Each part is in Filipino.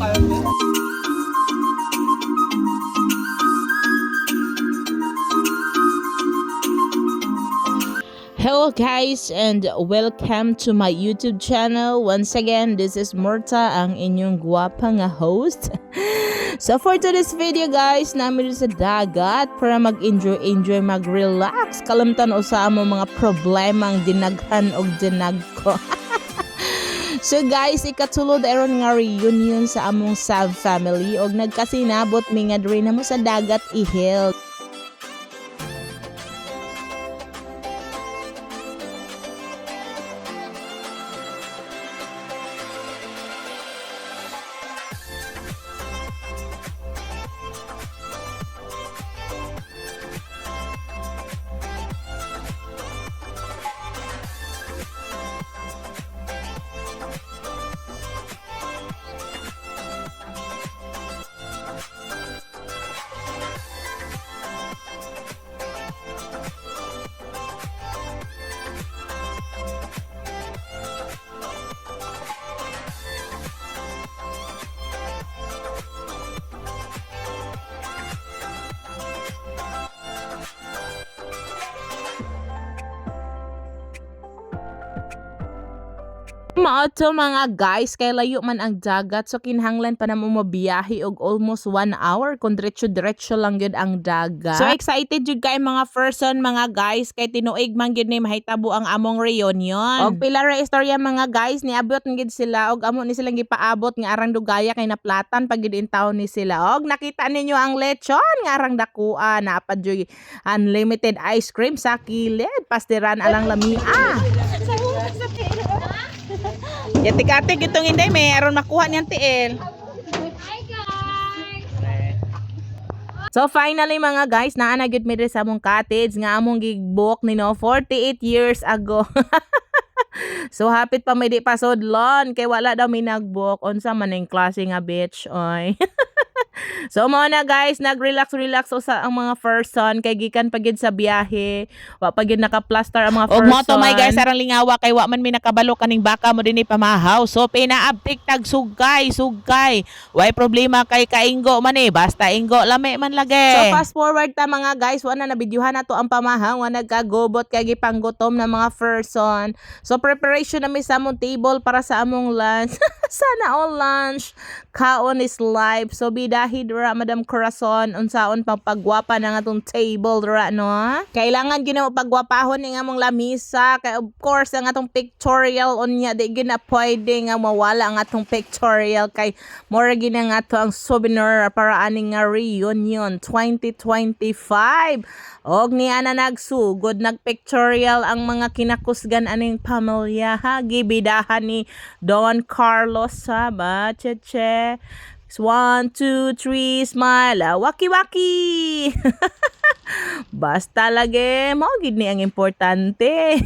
Hello guys and welcome to my YouTube channel. Once again, this is Murta, ang inyong gwapa nga host. So for today's video guys, namin sa dagat para mag-enjoy, mag-relax. Kalamtan o sa among mga problemang dinaghan o dinagko. So guys, ikatulod aron nga reunion sa among sub family og nagkasinabot mi nga diri na mo sa dagat ihel. Maato mga guys, kay layo man ang dagat so kinahanglan pa na mo mabiyahe og almost 1 hour kung diretso lang gyud ang dagat. So excited jud kay mga person mga guys kay tinuig man gyud ni mahitabo ang among reunion. Og pila ra istorya mga guys, niabot gid sila og amo ni silang gipaabot nga arang dugaya kay naplatan pag gid in town ni sila. Og nakita ninyo ang lechon nga arang dakua, napad jud unlimited ice cream sa kilid, pastiran alang lamia. Yatik-atik itong hindi, may aron makuha niyang tiil. Hi guys! So finally mga guys, naana gyud mi diri sa among cottage nga among gigbook ni 48 years ago. So hapit pa may di pa sudlon kay wala daw mi nagbook unsa man ning klase nga bitch oy. So mo na guys, nag-relax o sa ang mga person kay gikan pa gid sa biyahe. Wa pa gid naka-plaster ang mga person. Og mo to my guys, arang lingawa kay wa man mi nakabalo kaning baka mo dinhi pamahaw. So pinaabtik tag sugay. Way problema kay kainggo man basta inggo lami man lagi. So fast forward ta mga guys, wa na nabidyohan nato ang pamahaw nga nagkagubot kay gipanggutom na mga person. So preparation na mi sa among table para sa among lunch. Sana all lunch. Kaon is life. So bidahi dira Madam Corazon unsaon pang pagwapa na nga tong table dira no. Kailangan gyud na pagwapahon ni nga mong lamisa kay of course ang atong pictorial unya di gyud na pwede nga mawala ang atong pictorial kay more gyud nga to ang souvenir para aning nga reunion 2025. Og niya na nagsugod nagpictorial ang mga kinakusgan aning pamilya ha, gibidahan ni Don Carlos Saba cheche. 1, 2, 3, smile, waki-waki. Basta lagi, mao gid ni ang importante.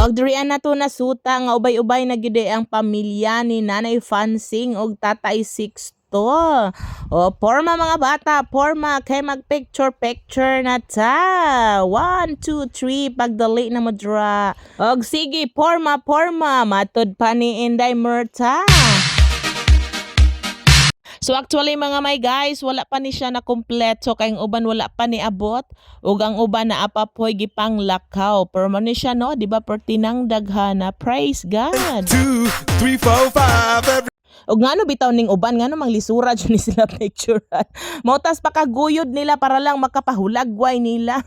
Dirian na to nasuta nga ubay-ubay na gyud ang pamilya ni Nanay Fansing og Tatay Sixto. O porma mga bata, porma kay mag-picture na ta. 1, 2, 3 pagdali na mo dra. Og sige porma matud pa ni Inday Murta. So actually mga may guys, wala pa ni siya na kompleto kay ang uban wala pa ni abot ug ang uban na apapoy gipang lakaw. Pero man ni siya no, di ba pertinang daghana. Praise God. 2, 3, 4, 5 Og ngano bitaw ning uban ngano manglisura jud ni sila picturean. Motas pa kaguyod nila para lang makapahulagway nila.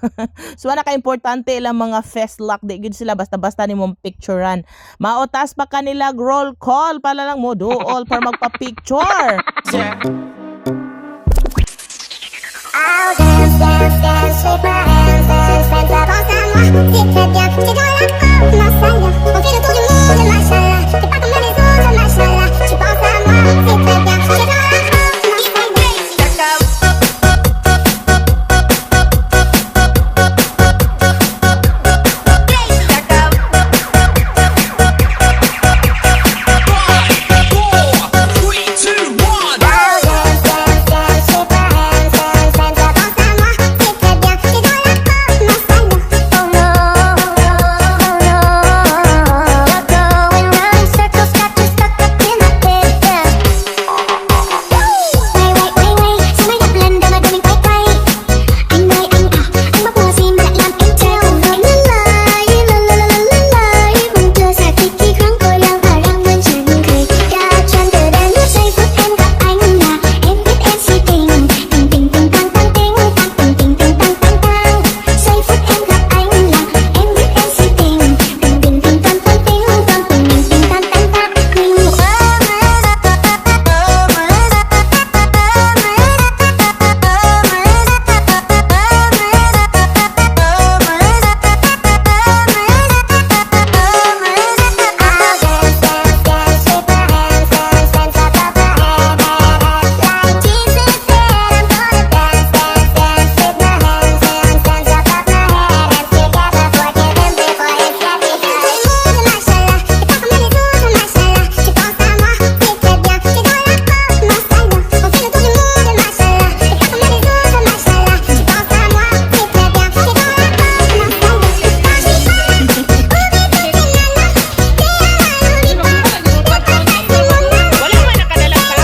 So ana ka importante ilang mga fest lock di gud sila basta-basta nimong picturean. Maotas pa kanila roll call para lang mo dool para magpa-picture. I'll dance, dance, dance c'est très bien. J'étais dans la porte, ma salle. On fait le tour du monde, machallah. T'es pas comme les autres, machallah. Tu penses à moi, c'est très bien. J'étais dans la porte, ma salle. Wala man nakadala pa.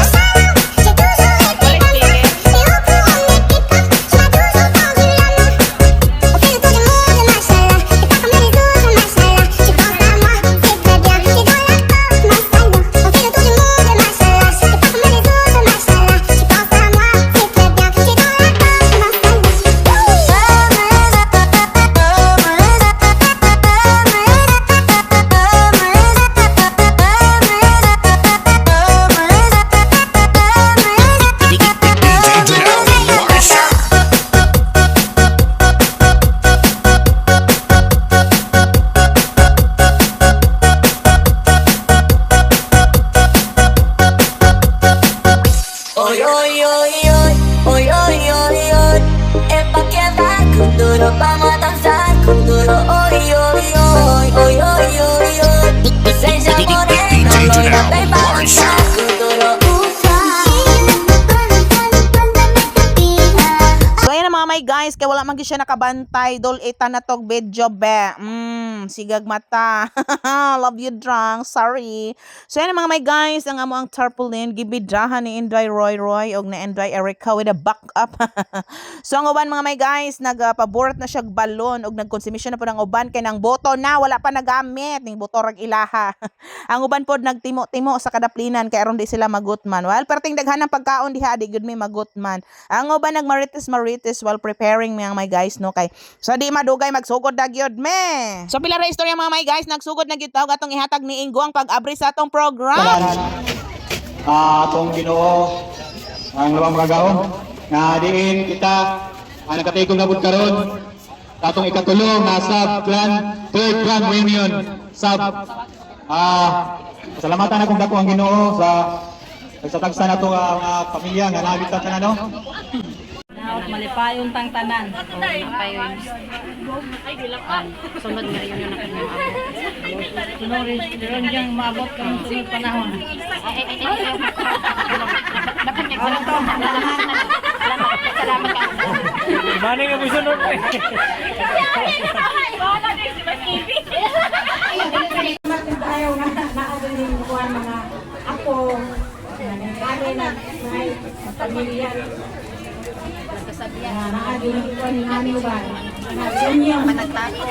Oy, oy, oy, oy, oy, oy, oy, oy. Es pa' quedar con duro, vamos a danzar con duro. Oy, oy, oy, oy, oy, oy, oy. Seja morena, loira, vem balançar con duro. So ayan na mga may guys, kaya wala man gyud siya nakabantay. Dol ita na tog video be. Sigag mata. Love you drunk. Sorry. So ayan na mga may guys, ang amo ang tarpaulin gibidahan ni Inday Roy og na Inday Erica with a backup. So ang uban mga may guys, nagpaborat na siya balon og nagkonsumisyon na po ng uban kay nang boto na wala pa nagamit ning boto rag ilaha. Ang uban pod nagtimo-timo sa kadaplinan kay aron di sila magutman. Well, perting daghan ng pagkaon diha di gud may magutman. Ang uban nagmarites while preparing mga may guys no kay so di madugay magsugod na gyud me. So pila ra istorya mga may guys, nagsugod na gyud tawag atong ihatag ni Ingo ang pag-abri sa atong program. Atong Ginoo ang labang mga gaon nga diin kita nakatigong nabud karon atong ikatulong na sub clan third clan reunion sub salamatan akong dako ang Ginoo sa tagsa nato nga pamilya nga nahabitat na no. Malipayon tang tanan. Malipayon. Sunod nga rin yun ang kanyang abot. Sunod rin diyang maabot ka ng sunod panahon. Dapat niya salamat ka. Mana nga mo sunod eh. Ayaw na naagaling kuhan mga ako, nagkali na mga pamilya. Naagaling kuhan ng aming ba? Nagkanyang managtapo.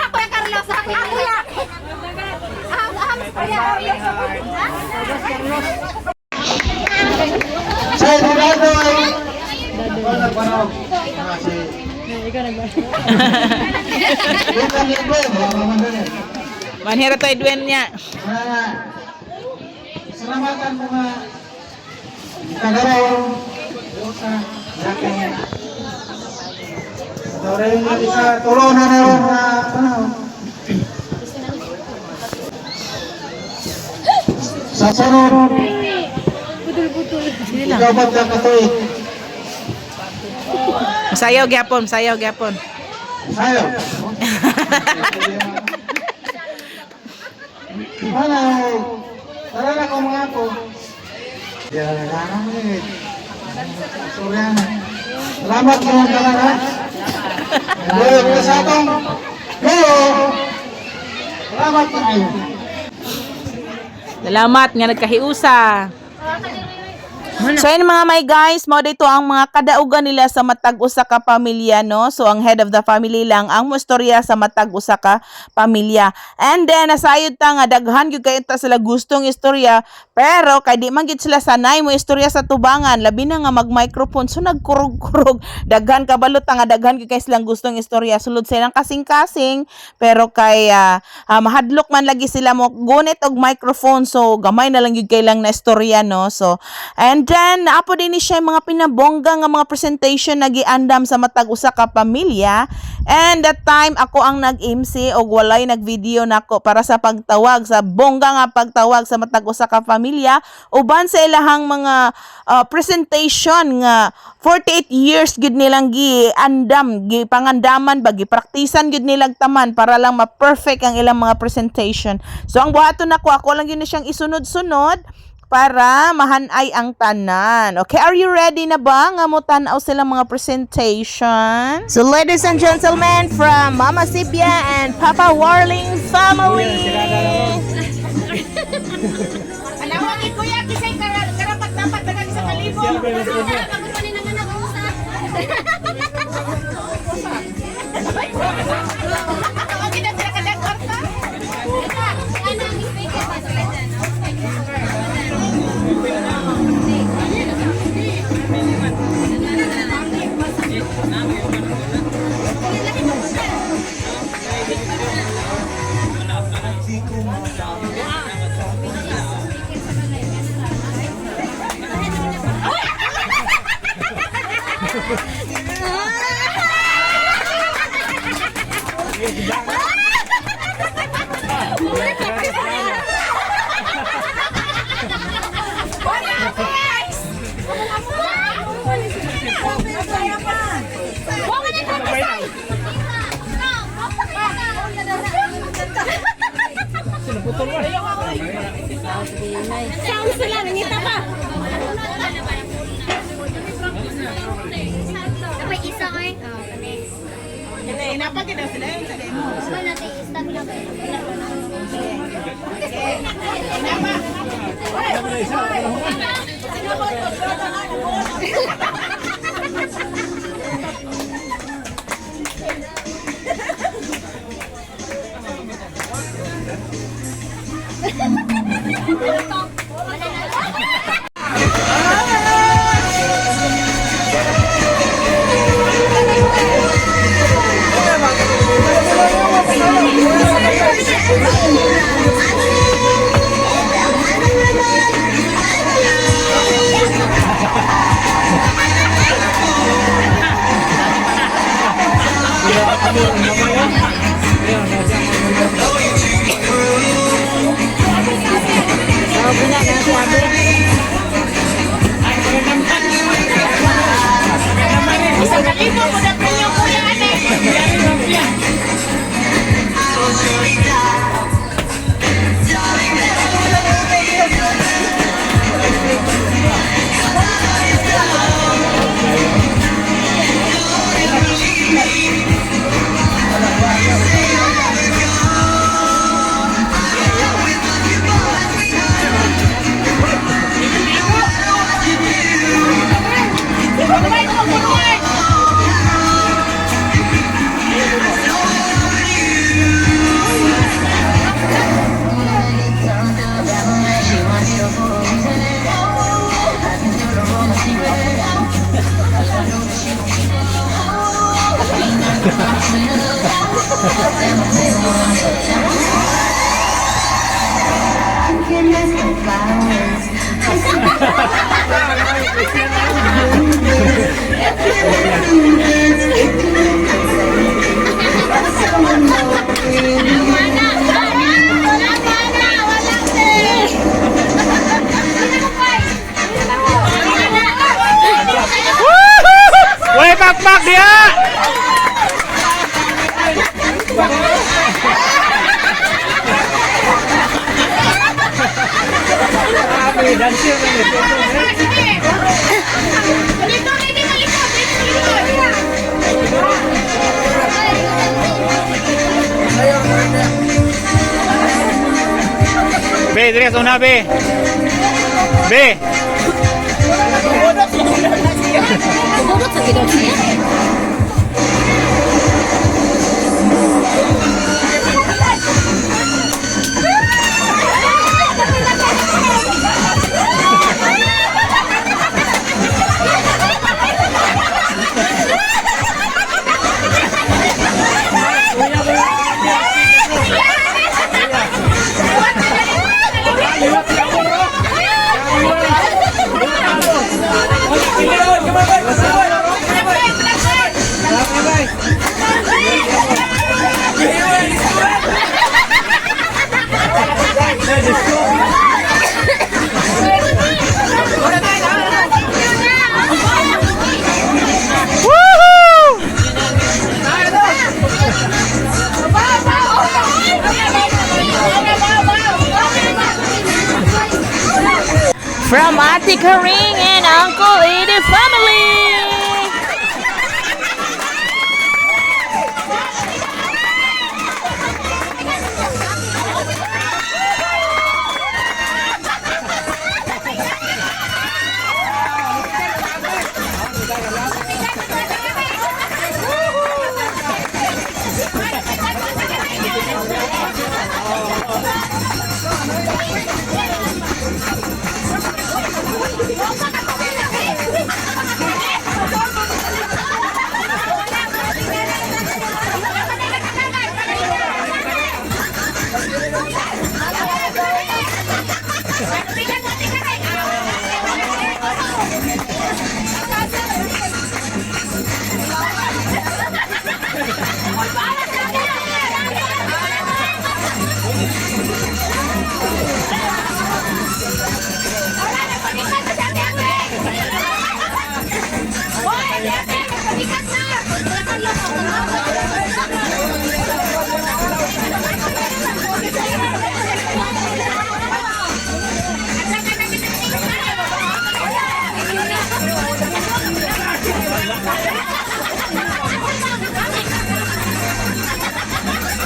Kuya Carlos, kuya. Say Dadoy. Manhira to Edwin niya. Salamatan mga kagaraw sa Tulong na rin sa sunod. Ikaw ba't ka katoy? Sayaw gyapon, sayaw gyapon. Ayaw. Ano? Tara na ko mga po. Yan na namin. Suryana. Salamat mga talaga. Hello, sa atong. Hello. Salamat na kayo. Salamat nga nagkahiusa. So yun mga may guys, mo dito ang mga kadaugan nila sa matag usa ka pamilya, no? So ang head of the family lang ang mostorya sa matag usa ka pamilya. And then nasayod ta nga daghan gyud kay ta sila gustong istorya, pero kay di man gid sila sanay mo istorya sa tubangan, labi na nga mag-microphone so nagkurog-kurog. Daghan kabalot ta nga daghan gyud kay silang gustong istorya. Sulod silang kasing-kasing, pero kay mahadlok man lagi sila mo gunit og microphone, so gamay na lang gyud kay lang na istorya, no? So and then naapo din ni siya mga pinabongga nga mga presentation na giandam sa matag usa ka pamilya. And that time ako ang nag-MC og walay nag-video nako para sa pagtawag sa bongga nga pagtawag sa matag usa ka pamilya uban sa ilahang mga presentation nga 48 years gid nilang giandam, gipangandaman ba, gipraktisan gid nilang taman para lang ma-perfect ang ilang mga presentation. So ang buhaton nako ako lang yun siyang isunod-sunod para mahanay ang tanan. Okay, are you ready na ba nga mo tan-aw silang mga presentation? So ladies and gentlemen, from Mama Sibia and Papa Warling family. Alawa ni Kuya, kisay karapat dapat dagan sa kalibo. Pagkunin naman ako sa. Okay na sila kadagor ka? Ano ang speaker pa sila dyan? Sound sila, nangita pa. May isa ko eh. Inapagin daw sila yun sa demo. Wala tayo, stop lang. Isang kalibo mo na prelyo Kuya, ane. Way pakpak dia. Be, diri ka una, be. Be. From Ate Karing and Uncle Eddie family.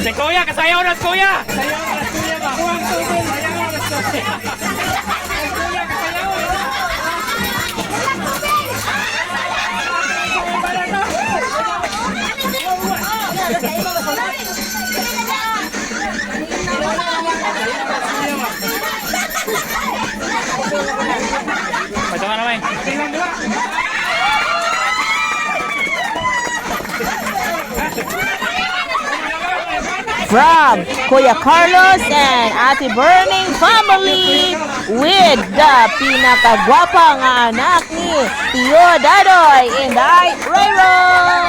Si Kuya, kasayaw na si Kuya! Kasayaw na si Kuya ba? Kuwang tubig! Kasayaw na si Kuya! Kuya, kasayaw! Patuwa naman! Tingnan diba? From Kuya Carlos and Ate Burning family with the pinakagwapa nga anak ni Tio Dadoy, Inday Rayron.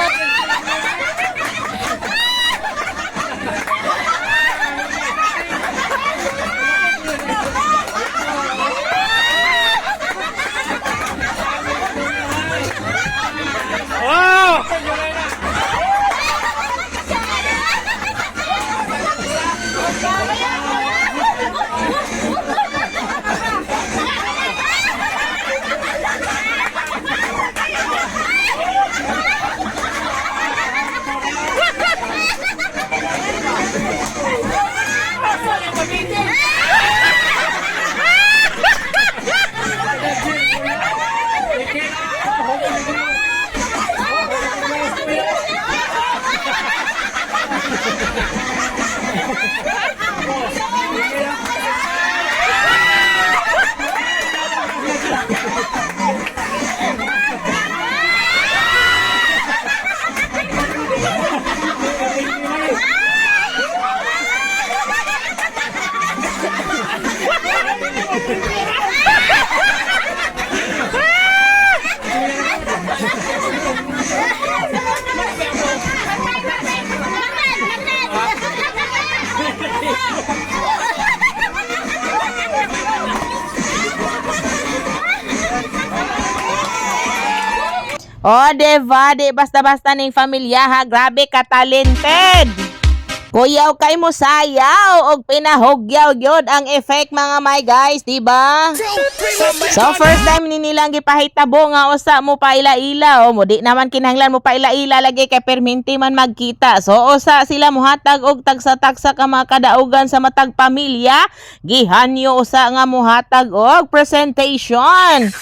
Wow! O, diba? Di basta-basta ning familya ha. Grabe ka talented. Kuyaw kay mo sayaw og pinahugyaw gyud ang effect mga my guys, diba? So first time ni nilang gipahitabo nga usa mo pa ila-ila o mo di naman kinahanglan mo pa ila-ila lagi kay perminti man magkita. So usa sila muhatag og tagsa-tagsa ka mga kadaugan sa matag pamilya. Gihanyo usa nga muhatag og presentation.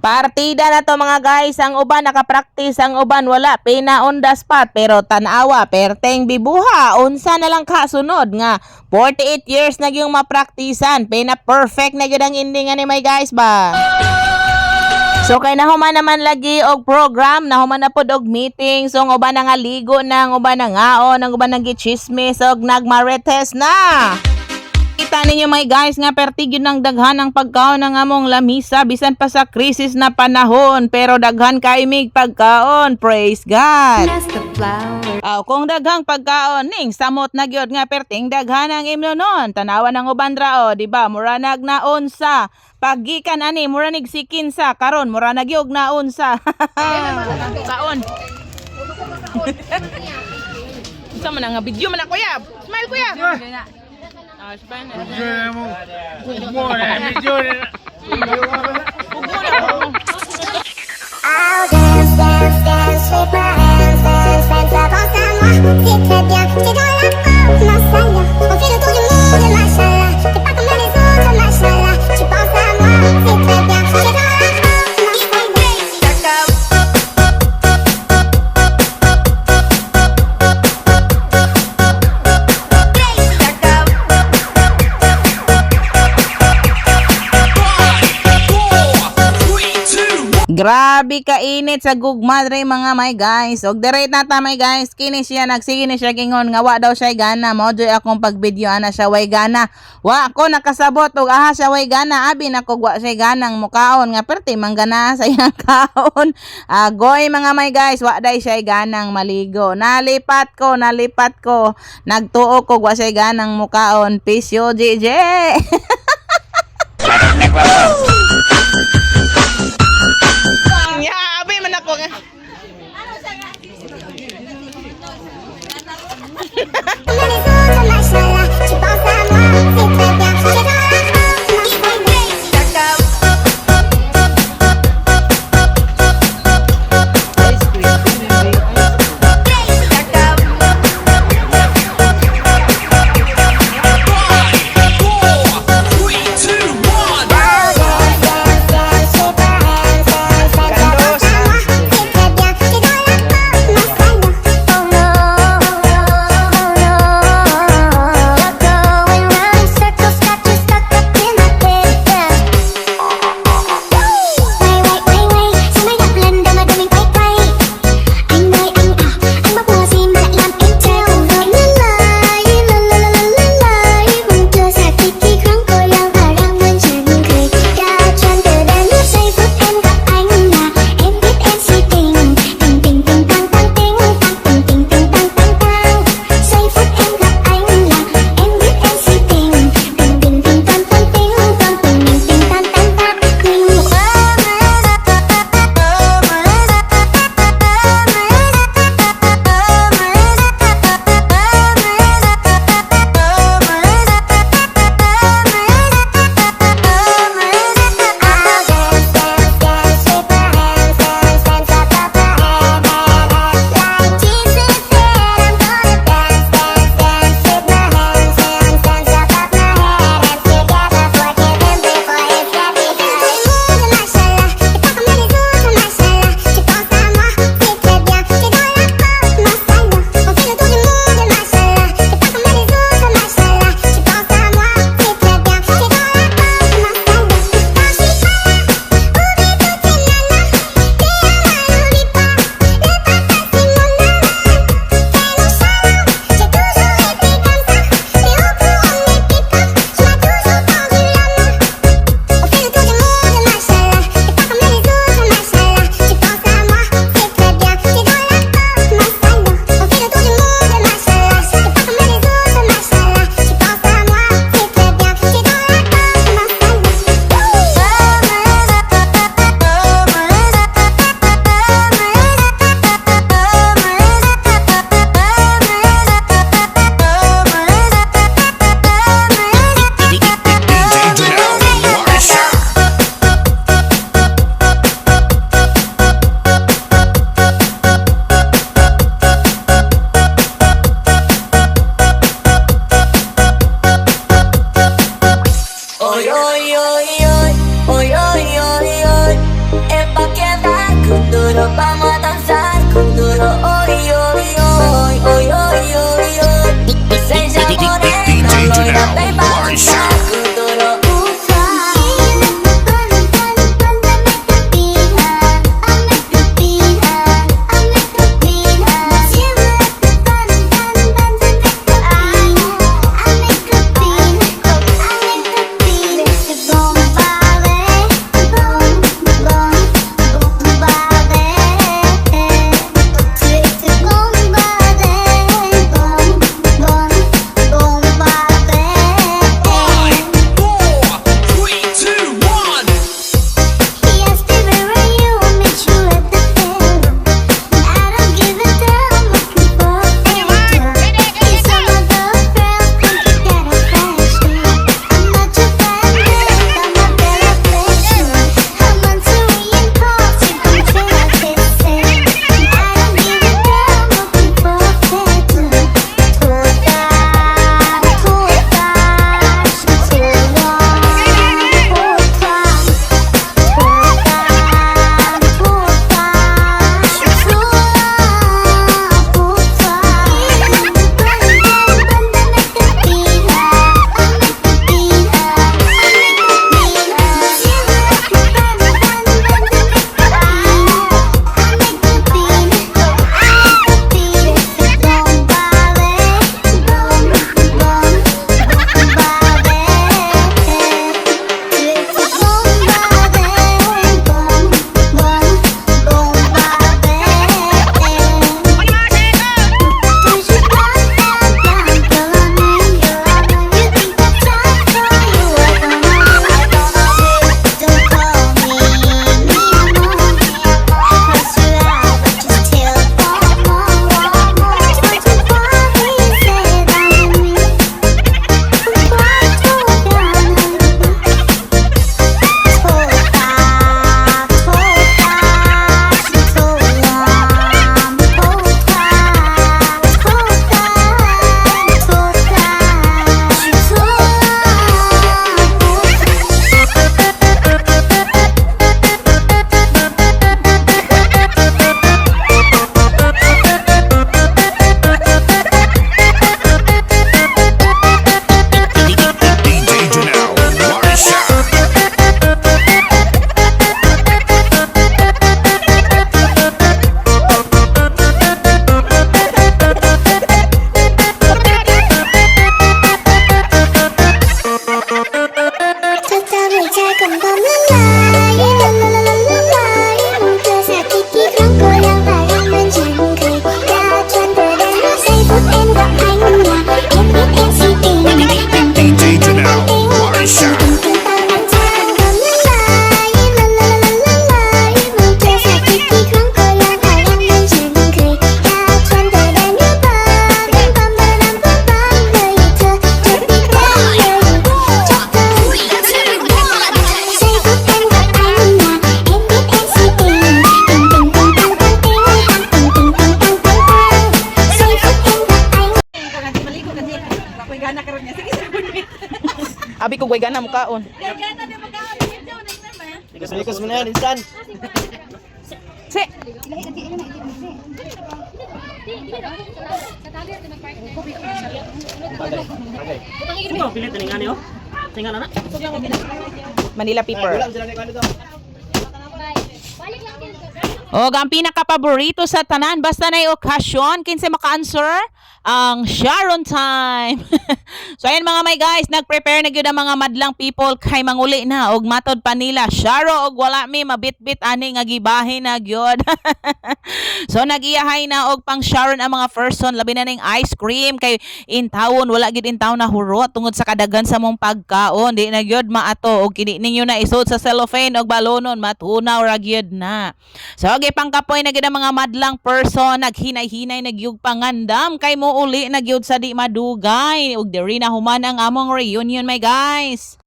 Partida na to mga guys, ang uban nakapractice, ang uban wala pina on the spot pero tanawa perteng bibuha unsa na lang kasunod nga 48 years na gyung mapraktisan pina perfect na gyud ang ending ani my guys ba. So kay nahuman naman lagi og program, nahuman na pod og meeting, so ang uban na nga ligo na, ang uban na ngaon, ang uban nang gichismis og nagmarites na. Kita ninyo mga guys nga pertig yun ng daghan ang pagkaon ng among lamisa bisan pa sa krisis na panahon pero daghan kay mig pagkaon, praise God. Kung daghang pagkaon ning samot na gyud nga perting daghan ang imnonon tanawan ng uban ra o di ba mura nag naunsa paggikan ani mura nig sikinsa karon mura nagyog naunsa. Kaon. Sa man nga video man ako ya. Smile kuya. I'll dance, dance, dance, shake my hands, dance, dance, pense à moi, c'est très bien. T'es dans la pop, mashallah. On fait le tour du monde, mashallah. T'es pas comme les autres, mashallah. Tu penses à moi, c'est très bien. T'es dans la pop, mashallah. Grabe ka init sa gugma dre mga my guys. Og direct na ta my guys, kini siya nagsige ni siya gingon nga wa daw siya gana. Mao joy akong pagvideo ana siya way gana. Wa ako nakasabot og aha siya way gana. Abi na ko wa siya ganang mukaon nga perti manggana sa iyang kaon. Agoy mga my guys, wa day siya ganang maligo. Nalipat ko. Nagtuo ko wa siya ganang mukaon. Peace yo JJ. Abi man ako nga. Comme les autres, mashallah. Tu penses à moi, c'est très bien. T'es dans la pop, mashallah. Sabay balansan Kuduro Abi ko gana mo kaon. Likas mo na yan, insan. Si. Manila Piper. O, ang pinaka-paborito sa tanan, basta na okasyon, kinsa maka-answer, ang Sharon time. So, ayan mga may guys, nag-prepare na gyud ang mga madlang people kay manguli na, og matod pa nila, Sharo, og wala mi, mabit-bit ani nga gibahin na gyud. So, nag-iyahay na og pang Sharon ang mga person, labi na ning ice cream, kay intawon, wala gyud intaw na hurot, tungod sa kadagan sa mong pagkaon, di na gyud maato, og kini ninyo na isod sa cellophane, og balonon, matunaw ra gyud na. So, pangkapoy na gyud ang mga madlang person, naghinay-hinay nagyug pangandam kay mo uli nagyud sa di madugay ug diri na human ang among reunion my guys.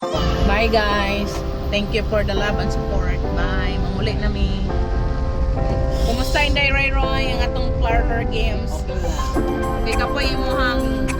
Bye guys. Thank you for the love and support. Bye. Manguli na mi. Kumusta inday Roy ang atong Clarker Games? Kay kapoy imong